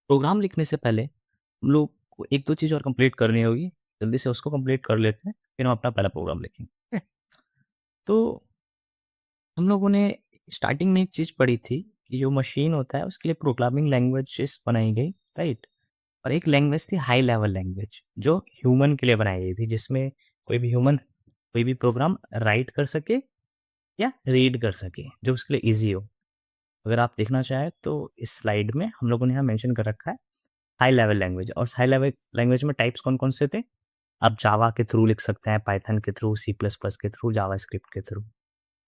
Programme लिखने से पहले हम लोग को 1-2 चीज़ और कंप्लीट करनी होगी। जल्दी से उसको कंप्लीट कर लेते हैं, फिर हम अपना पहला प्रोग्राम लिखेंगे, ठीक है? तो हम लोगों ने स्टार्टिंग में एक चीज़ पढ़ी थी कि जो मशीन होता है उसके लिए प्रोग्रामिंग लैंग्वेजेस बनाई गई, राइट? और एक लैंग्वेज थी हाई लेवल लैंग्वेज जो ह्यूमन के लिए बनाई गई थी, जिसमें कोई भी ह्यूमन कोई भी प्रोग्राम राइट कर सके या रीड कर सके, जो उसके लिए ईज़ी हो। अगर आप देखना चाहें तो इस स्लाइड में हम लोगों ने यहाँ मेंशन कर रखा है हाई लेवल लैंग्वेज। और हाई लेवल लैंग्वेज में टाइप्स कौन-कौन से थे? आप जावा के थ्रू लिख सकते हैं, पाइथन के थ्रू, सी प्लस प्लस के थ्रू, जावास्क्रिप्ट के थ्रू।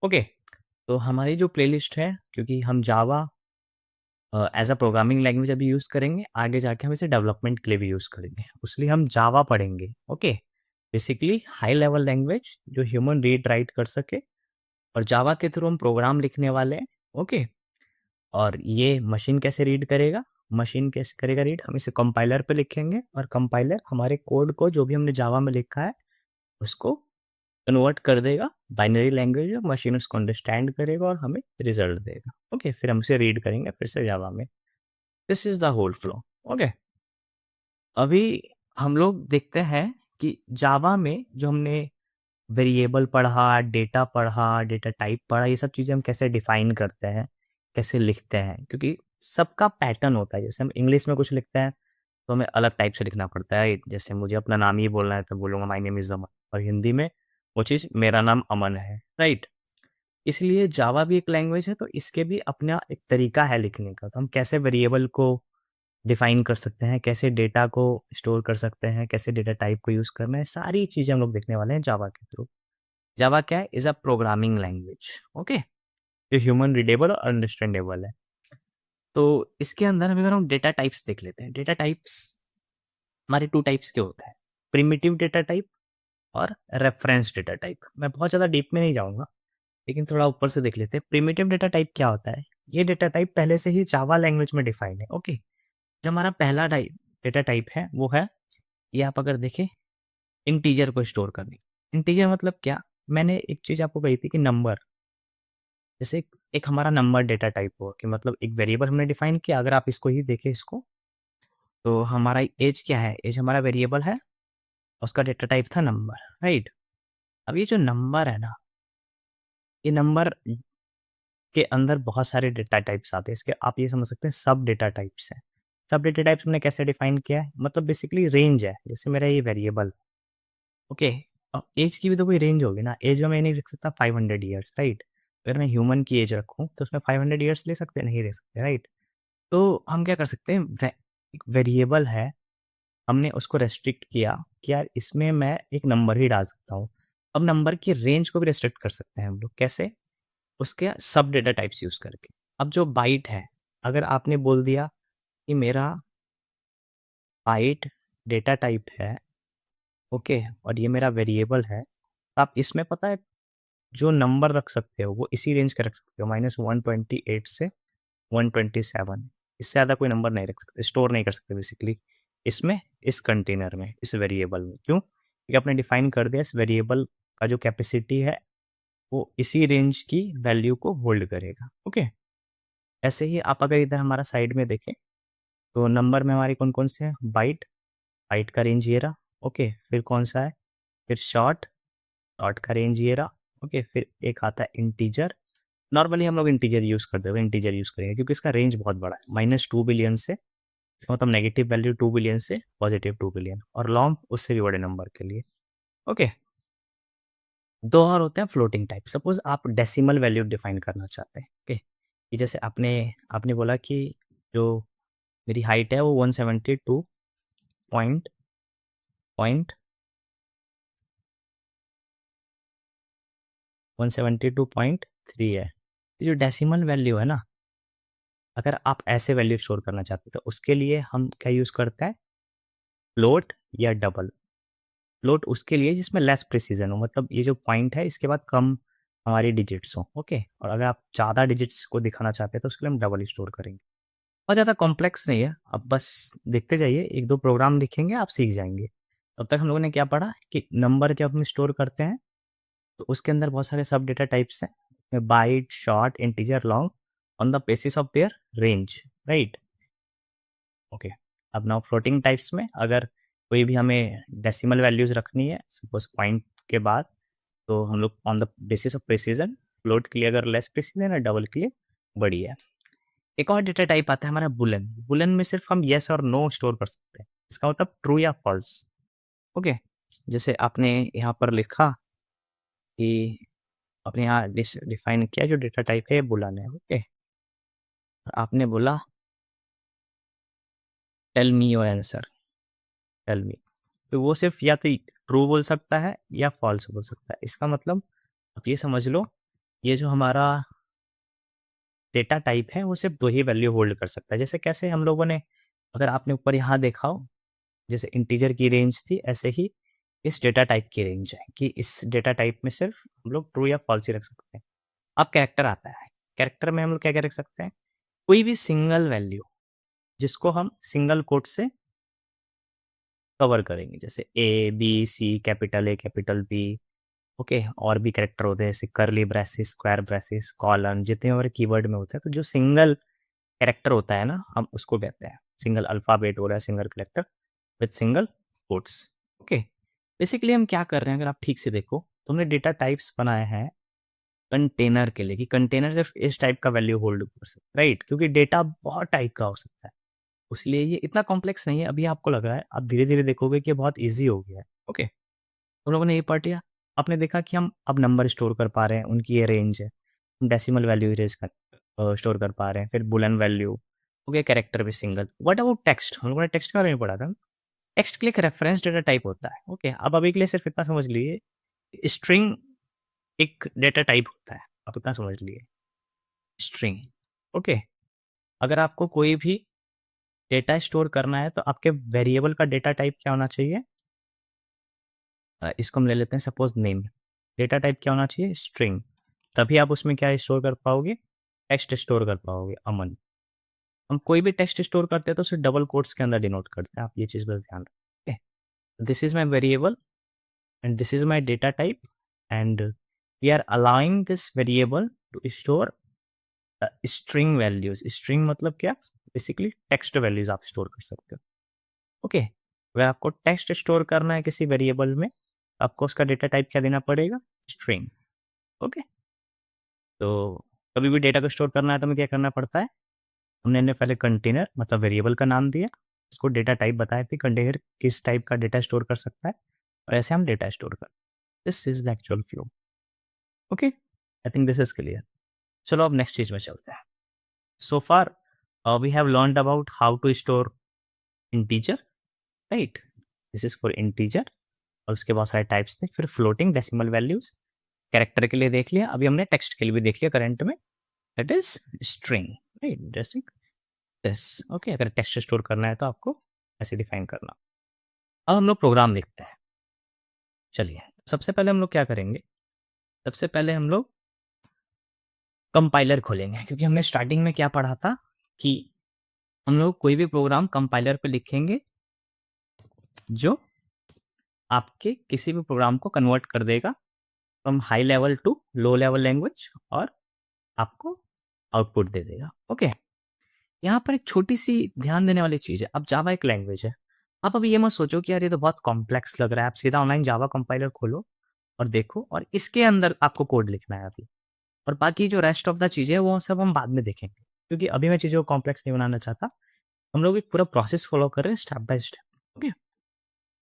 ओके, तो हमारी जो प्लेलिस्ट है, क्योंकि हम जावा एज़ अ प्रोग्रामिंग लैंग्वेज अभी यूज़ करेंगे, आगे जाके हम इसे डेवलपमेंट के लिए भी यूज़ करेंगे। इसलिए हम जावा पढ़ेंगे, okay? Basically high level language जो ह्यूमन रीड राइट कर सके, और जावा के थ्रू हम प्रोग्राम लिखने वाले हैं, ओके? और ये मशीन कैसे रीड करेगा? मशीन कैसे करेगा रीड? हम इसे कंपाइलर पे लिखेंगे और कंपाइलर हमारे कोड को जो भी हमने जावा में लिखा है, उसको कन्वर्ट कर देगा बाइनरी लैंग्वेज में, मशीन उसको अंडरस्टैंड करेगा और हमें रिजल्ट देगा। ओके, फिर हम उसे रीड करेंगे फिर से जावा में। This is the whole flow. Okay, अभी हम लोग देखते हैं कि जावा में जो हमने वेरिएबल पढ़ा, डेटा टाइप पढ़ा, ये सब चीज़ें हम कैसे डिफाइन करते हैं, कैसे लिखते हैं, क्योंकि सबका पैटर्न होता है। जैसे हम इंग्लिश में कुछ लिखते हैं तो हमें अलग टाइप से लिखना पड़ता है। जैसे मुझे अपना नाम ही बोलना है तो बोलूँगा माय नेम इज़ अमन, और हिंदी में वो चीज़ मेरा नाम अमन है, राइट? इसलिए जावा भी एक लैंग्वेज है, तो इसके भी अपना एक तरीका है लिखने का। तो हम कैसे वेरिएबल को डिफाइन कर सकते हैं, कैसे डेटा को स्टोर कर सकते हैं, कैसे डेटा टाइप को यूज़ करना है, सारी चीज़ें हम लोग देखने वाले हैं जावा के थ्रू। जावा क्या है? Is a programming language, okay? जो ह्यूमन रीडेबल और अंडरस्टैंडेबल है। तो इसके अंदर हम अगर हम डेटा टाइप्स देख लेते हैं। डेटा टाइप्स हमारे 2 टाइप्स के होते हैं, प्रिमिटिव डेटा टाइप और रेफरेंस डेटा टाइप। मैं बहुत ज़्यादा डीप में नहीं जाऊँगा, लेकिन थोड़ा ऊपर से देख लेते हैं। प्रिमिटिव डेटा टाइप क्या होता है? ये डेटा टाइप पहले से ही जावा लैंग्वेज में डिफाइंड है, ओके? जो हमारा पहला टाइप डेटा टाइप है, वो है, ये आप अगर देखें, इंटीजर को स्टोर करने। इंटीजर मतलब क्या? मैंने एक चीज़ आपको कही थी कि नंबर, जैसे एक हमारा नंबर डेटा टाइप हुआ कि मतलब एक वेरिएबल हमने डिफाइन किया। अगर आप इसको ही देखें इसको, तो हमारा एज क्या है? एज हमारा वेरिएबल है, उसका डेटा टाइप था नंबर, राइट? अब ये जो नंबर है ना, ये नंबर के अंदर बहुत सारे डेटा टाइप्स आते हैं। इसके आप ये समझ सकते हैं सब डेटा टाइप्स हैं। सब डेटा टाइप्स हमने कैसे डिफाइन किया है? मतलब बेसिकली रेंज है। जैसे मेरा ये वेरिएबल, ओके, अब एज की भी तो कोई रेंज होगी ना। एज में मैं नहीं लिख सकता 500 ईयर्स, राइट? अगर मैं ह्यूमन की एज रखूँ तो उसमें 500 ईयर्स ले सकते हैं? नहीं ले सकते, राइट? तो हम क्या कर सकते हैं, एक वेरिएबल है, हमने उसको रेस्ट्रिक्ट किया कि यार इसमें मैं एक नंबर ही डाल सकता हूँ। अब नंबर की रेंज को भी रेस्ट्रिक्ट कर सकते हैं हम लोग, कैसे? उसके सब डेटा टाइप्स यूज़ करके। अब जो बाइट है, अगर आपने बोल दिया कि मेरा बाइट डेटा टाइप है, ओके, और ये मेरा वेरिएबल है, तो आप इसमें पता है जो नंबर रख सकते हो वो इसी रेंज के रख सकते हो, -128 से 127। इससे ज़्यादा कोई नंबर नहीं रख सकते, स्टोर नहीं कर सकते बेसिकली इसमें, इस कंटेनर में, इस वेरिएबल में। क्यों? क्योंकि आपने डिफाइन कर दिया इस वेरिएबल का जो कैपेसिटी है वो इसी रेंज की वैल्यू को होल्ड करेगा, ओके? ऐसे ही आप अगर इधर हमारा साइड में देखें, तो नंबर में हमारे कौन-कौन से हैं? बाइट, बाइट का रेंज ये रहा, ओके? फिर कौन सा है? फिर शॉर्ट, शॉर्ट का रेंज ये रहा, ओके? फिर एक आता है इंटीजर। नॉर्मली हम लोग इंटीजर यूज़ करते हुए इंटीजर यूज़ करेंगे क्योंकि इसका रेंज बहुत बड़ा है, -2 बिलियन से, मतलब नेगेटिव वैल्यू 2 बिलियन से पॉजिटिव 2 बिलियन, और लॉन्ग उससे भी बड़े नंबर के लिए, ओके? 2 और होते हैं फ्लोटिंग टाइप। सपोज़ आप डेसिमल वैल्यू डिफाइन करना चाहते हैं, ओके? कि जैसे आपने आपने बोला कि जो मेरी हाइट है वो 172 पॉइंट पॉइंट 172.3 है। ये जो डेसिमल वैल्यू है ना, अगर आप ऐसे वैल्यू स्टोर करना चाहते हो तो उसके लिए हम क्या यूज़ करते हैं? फ्लोट या डबल। फ्लोट उसके लिए जिसमें लेस प्रिसीजन हो, मतलब ये जो पॉइंट है इसके बाद कम हमारी डिजिट्स हो, ओके? और अगर आप ज़्यादा डिजिट्स को दिखाना चाहते हैं तो उसके लिए हम डबल स्टोर करेंगे। बहुत ज़्यादा कॉम्प्लेक्स नहीं है, आप बस देखते जाइए, 1-2 प्रोग्राम लिखेंगे, आप सीख जाएँगे। तब तक हम लोगों ने क्या पढ़ा कि नंबर जब हम स्टोर करते हैं तो उसके अंदर बहुत सारे सब डेटा टाइप्स हैं, byte, short, integer, long, on the basis of their range, right? Okay. अब नाउ फ्लोटिंग टाइप्स में अगर कोई भी हमें डेसिमल वैल्यूज़ रखनी है, सपोज़ पॉइंट के बाद, तो हम लोग on the basis of precision, float के लिए अगर लेस प्रिसिजन है, डबल के लिए बड़ी है। एक और डेटा टाइप आता है हमारा बुलियन। बुलियन में सिर्फ हम येस और नो स्टोर कर सकते हैं। इसका मतलब ट्रू या फॉल्स। ओके। जैसे आपने यहाँ पर लिखा कि आपने यहाँ डिफाइन किया जो डेटा टाइप है बुलियन है। ओके। आपने बोला tell me your answer, tell me. तो वो सिर्फ या तो ट्रू बोल सकता है या फॉल्स बोल सकता है। इसका मतलब आप ये समझ लो, ये जो हमारा डेटा टाइप है वो सिर्फ दो ही वैल्यू होल्ड कर सकता है। जैसे कैसे हम लोगों ने, अगर आपने ऊपर यहाँ देखा हो, जैसे इंटीजर की रेंज थी, ऐसे ही इस डेटा टाइप की रेंज है कि इस डेटा टाइप में सिर्फ हम लोग ट्रू या फॉल्स ही रख सकते हैं। अब कैरेक्टर आता है। कैरेक्टर में हम लोग क्या क्या रख सकते हैं? कोई भी सिंगल वैल्यू जिसको हम सिंगल कोट से कवर करेंगे, जैसे A B C, capital A capital B. Okay. और भी कैरेक्टर होते हैं जैसे करली ब्रेसिस, स्क्वायर ब्रेसिस, कॉलन, जितने हमारे कीवर्ड में होते हैं। तो जो सिंगल कैरेक्टर होता है ना, हम उसको कहते हैं सिंगल अल्फाबेट हो रहा है, single character with single quotes. Okay. Basically हम क्या कर रहे हैं, अगर आप ठीक से देखो तो हमने डेटा टाइप्स बनाए हैं कंटेनर के लिए, कि कंटेनर सिर्फ इस टाइप का वैल्यू होल्ड कर सकता है, राइट? क्योंकि डेटा बहुत टाइप का हो सकता है, इसलिए ये इतना कॉम्प्लेक्स नहीं है। अभी आपको लग रहा है, आप धीरे धीरे देखोगे कि बहुत ईजी हो गया है। ओके। हम लोगों ने ये पढ़ लिया। आपने देखा कि हम अब नंबर स्टोर कर पा रहे हैं, उनकी ये रेंज है। हम डेसिमल वैल्यू इरेज कर स्टोर कर पा रहे हैं, फिर बुलियन वैल्यू हो गया, कैरेक्टर भी सिंगल। What about text? हम लोगों ने टेक्स्ट के बारे में पढ़ा था। टेक्स्ट के लिए एक रेफरेंस डेटा टाइप होता है। ओके। अब अभी के लिए सिर्फ इतना समझ लीजिए, स्ट्रिंग एक डेटा टाइप होता है। आप इतना समझ लिए, स्ट्रिंग। ओके। अगर आपको कोई भी डेटा स्टोर करना है तो आपके वेरिएबल का डेटा टाइप क्या होना चाहिए? इसको हम ले लेते हैं सपोज नेम। डेटा टाइप क्या होना चाहिए? स्ट्रिंग। तभी आप उसमें क्या स्टोर कर पाओगे? टेक्स्ट स्टोर कर पाओगे। अमन, हम कोई भी टेक्स्ट स्टोर करते हैं तो उसे डबल कोट्स के अंदर डिनोट करते हैं। आप ये चीज़ बस ध्यान रखें। This is my variable and this is my data type, and we are allowing this variable to store string values. string मतलब क्या? बेसिकली टेक्स्ट वैल्यूज आप स्टोर कर सकते हो। ओके। अगर आपको टेक्स्ट स्टोर करना है किसी वेरिएबल में, आपको उसका डेटा टाइप क्या देना पड़ेगा? स्ट्रिंग। ओके। तो कभी भी डेटा को स्टोर करना है तो हमें क्या करना पड़ता है? हमने पहले कंटेनर मतलब वेरिएबल का नाम दिया, उसको डेटा टाइप बताया कि कंटेनर किस टाइप का डेटा स्टोर कर सकता है, और ऐसे हम डेटा स्टोर कर। This is the actual flow. Okay. I think this is clear. चलो अब नेक्स्ट चीज में चलते हैं। So far we have learned about how to store integer, right? This is for integer. और उसके बहुत सारे टाइप्स थे। फिर फ्लोटिंग, डेसिमल वैल्यूज, कैरेक्टर के लिए देख लिया। अभी हमने टेक्स्ट के लिए भी देख लिया करंट में, that is string, right? Interesting. This okay. अगर टेक्स्ट स्टोर करना है तो आपको ऐसे डिफाइन करना। अब हम लोग प्रोग्राम लिखते हैं। चलिए, सबसे पहले हम लोग क्या करेंगे? सबसे पहले हम लोग कंपाइलर खोलेंगे, क्योंकि हमने स्टार्टिंग में क्या पढ़ा था कि हम लोग कोई भी प्रोग्राम कंपाइलर पे लिखेंगे जो आपके किसी भी प्रोग्राम को कन्वर्ट कर देगा from high level to low level language, और आपको आउटपुट दे देगा। ओके। यहाँ पर एक छोटी सी ध्यान देने वाली चीज है। अब जावा एक लैंग्वेज है। आप अभी ये मत सोचो कि यार ये तो बहुत कॉम्प्लेक्स लग रहा है। आप सीधा ऑनलाइन जावा कंपाइलर खोलो और देखो, और इसके अंदर आपको कोड लिखना है अभी। और बाकी जो रेस्ट ऑफ द चीजें हैं वो सब हम बाद में देखेंगे, क्योंकि अभी मैं चीज़ों को कॉम्प्लेक्स नहीं बनाना चाहता। हम लोग एक पूरा प्रोसेस फॉलो कर रहे हैं स्टेप बाय स्टेप। ओके।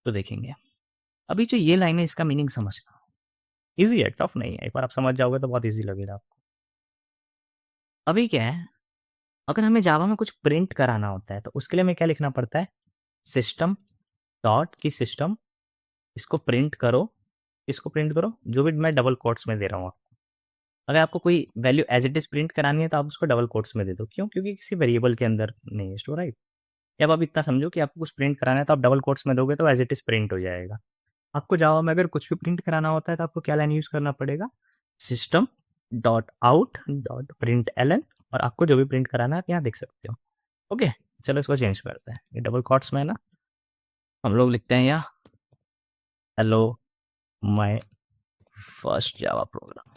तो देखेंगे अभी जो ये लाइन है, इसका मीनिंग समझना ईजी है, टफ नहीं है। एक बार आप समझ जाओगे तो बहुत ईजी लगेगा आपको। अभी क्या है, अगर हमें जावा में कुछ प्रिंट कराना होता है तो उसके लिए हमें क्या लिखना पड़ता है? सिस्टम डॉट की सिस्टम, इसको प्रिंट करो। इसको प्रिंट करो जो भी मैं डबल कोट्स में दे रहा हूँ। अगर आपको कोई value as it is print करानी है तो आप उसको डबल कोट्स में दे दो। क्यों? क्योंकि किसी वेरिएबल के अंदर नहीं है स्टोर, राइट? अब आप इतना समझो कि आपको कुछ प्रिंट कराना है तो आप डबल कोट्स में दोगे तो एज इट इज प्रिंट हो जाएगा। आपको जावा में अगर कुछ भी प्रिंट कराना होता है तो आपको क्या लाइन यूज करना पड़ेगा? System dot out dot print L N, और आपको जो भी प्रिंट कराना है आप यहाँ देख सकते हो। ओके। चलो इसको चेंज करते हैं। ये डबल कोट्स में है ना, हम लोग लिखते हैं यहाँ hello my first Java program.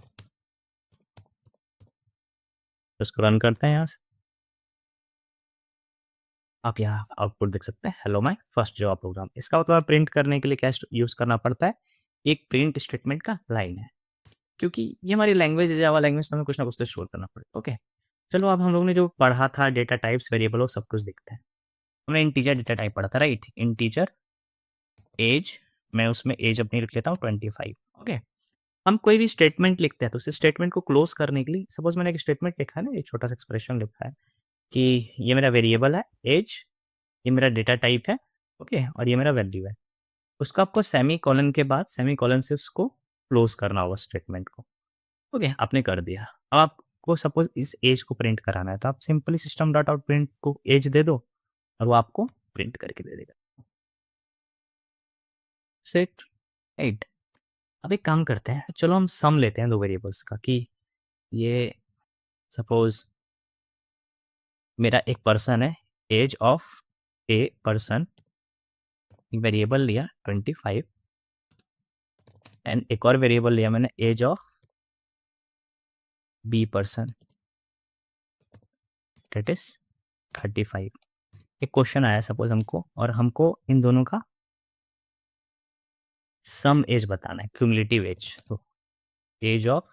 इसको रन करते हैं यहाँ से। आप यहाँ आउटपुट देख सकते हैं, hello my first Java program. इसका मतलब प्रिंट करने के लिए क्या यूज़ करना पड़ता है, एक प्रिंट स्टेटमेंट का लाइन है, क्योंकि ये हमारी लैंग्वेज है जावा लैंग्वेज, तो हमें कुछ ना कुछ तो स्टोर करना पड़ेगा। ओके, चलो अब हम लोगों ने जो पढ़ा था डेटा टाइप्स वेरिएबल वो सब कुछ देखते हैं। हमने इंटीजर डेटा टाइप पढ़ा था, राइट? इंटीजर एज, मैं उसमें एज अपनी लिख लेता हूँ 25। ओके, हम कोई भी स्टेटमेंट लिखते हैं तो उस स्टेटमेंट को क्लोज करने के लिए सपोज मैंने एक स्टेटमेंट लिखा है ना, एक छोटा सा एक्सप्रेशन लिखा है कि ये मेरा वेरिएबल है एज, ये मेरा डेटा टाइप है, ओके, और ये मेरा वैल्यू है। उसको आपको सेमी कॉलन के बाद सेमी कॉलन से उसको क्लोज करना होगा स्टेटमेंट को। ओके, आपने कर दिया। अब आपको सपोज इस एज को प्रिंट कराना है तो आप simply system dot out print को एज दे दो और वो आपको प्रिंट करके दे देगा। Set, right? अब एक काम करते हैं, चलो हम सम लेते हैं दो वेरिएबल्स का कि ये सपोज मेरा एक पर्सन है, age of A person, variable लिया 25 एंड एक और वेरिएबल लिया मैंने age of B person, that is 35। एक क्वेश्चन आया सपोज हमको, और हमको इन दोनों का सम एज बताना है, क्यूमुलेटिव एज। तो age of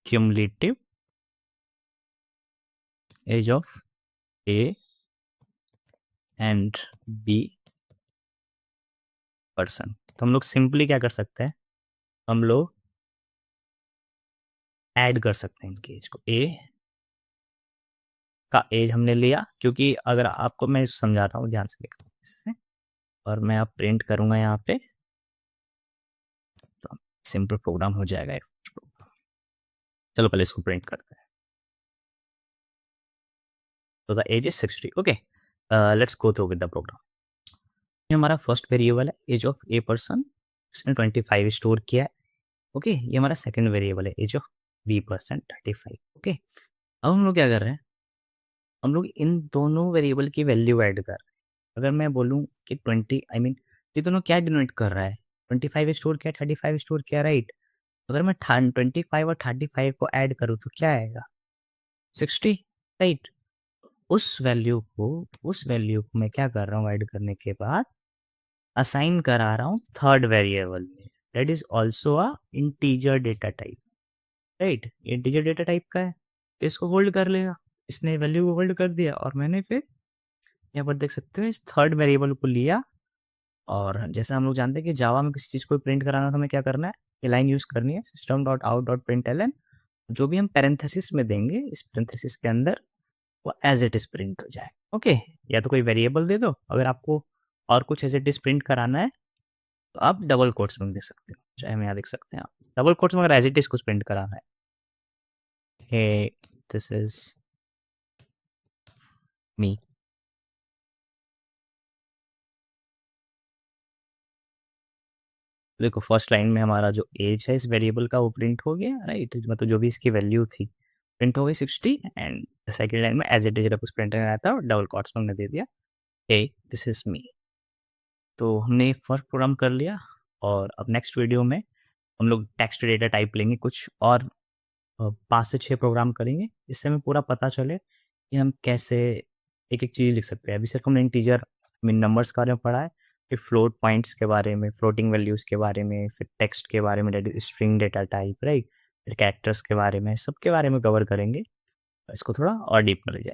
cumulative age of A and B person. तो हम लोग सिंपली क्या कर सकते हैं, हम लोग ऐड कर सकते हैं इनके एज को। ए का एज हमने लिया, क्योंकि अगर आपको मैं समझाता हूँ ध्यान से देखो इससे, और मैं अब प्रिंट करूंगा यहाँ पे तो सिंपल प्रोग्राम हो जाएगा ये। चलो पहले इसको प्रिंट करते हैं। तो the age is 60। Okay, let's go through with the program. ये हमारा फर्स्ट वेरिएबल है एज ऑफ ए पर्सन, इसने 25 स्टोर किया है। ओके, ये हमारा सेकंड वेरिएबल है age of B person 35। Okay, अब हम लोग क्या कर रहे हैं, हम लोग इन दोनों वेरिएबल की वैल्यू ऐड कर रहे हैं। अगर मैं बोलूँ कि 20 आई मीन ये दोनों क्या डिनोट कर रहा है, 25 स्टोर किया 35 स्टोर किया, राइट? अगर मैं 25 और 35 को ऐड करूँ तो क्या आएगा, 60, राइट? उस वैल्यू को मैं क्या कर रहा हूँ, ऐड करने के बाद असाइन करा रहा हूँ थर्ड वेरिएबल में, that is also a integer data type, right? Integer data type का है, इसको होल्ड कर लेगा। इसने वैल्यू को होल्ड कर दिया और मैंने फिर यहाँ पर देख सकते हो इस थर्ड वेरिएबल को लिया। और जैसे हम लोग जानते हैं कि जावा में किसी चीज़ को प्रिंट कराना तो हमें क्या करना है, ये लाइन यूज़ करनी है, system dot out dot print L N. जो भी हम पैरेंथेसिस में देंगे इस पैरेंथेसिस के अंदर वो एज इट इज प्रिंट हो जाए। ओके, या तो कोई वेरिएबल दे दो, अगर आपको और कुछ एज इट इज प्रिंट कराना है तो आप डबल कोट्स में दे सकते हो, चाहे हम यहाँ देख सकते हैं आप डबल कोट्स में, अगर एज इट इज कुछ प्रिंट कराना है, हे दिस इज मी। देखो फर्स्ट लाइन में हमारा जो एज है इस वेरिएबल का वो प्रिंट हो गया, राइट? मतलब जो भी इसकी वैल्यू थी प्रिंट हो गई 60, एंड सेकंड लाइन में एज इट इज कुछ प्रिंट करना था और डबल कोट्स में हमने दे दिया हे दिस इज मी। तो हमने फर्स्ट प्रोग्राम कर लिया, और अब नेक्स्ट वीडियो में हम लोग टेक्स्ट डेटा टाइप लेंगे कुछ और 5 से 6 प्रोग्राम करेंगे, जिससे हमें पूरा पता चले कि हम कैसे एक-एक चीज़ लिख सकते हैं। अभी सिर्फ हमने इंटीजर मीन नंबर्स के बारे में पढ़ा है, फिर फ्लोट पॉइंट्स के बारे में, फ्लोटिंग वैल्यूज़ के बारे में, फिर टेक्स्ट के बारे में that is string data type, right? फिर कैरेक्टर्स के बारे में, सबके बारे में कवर करेंगे। इसको थोड़ा और डीप नॉलेज आएगी।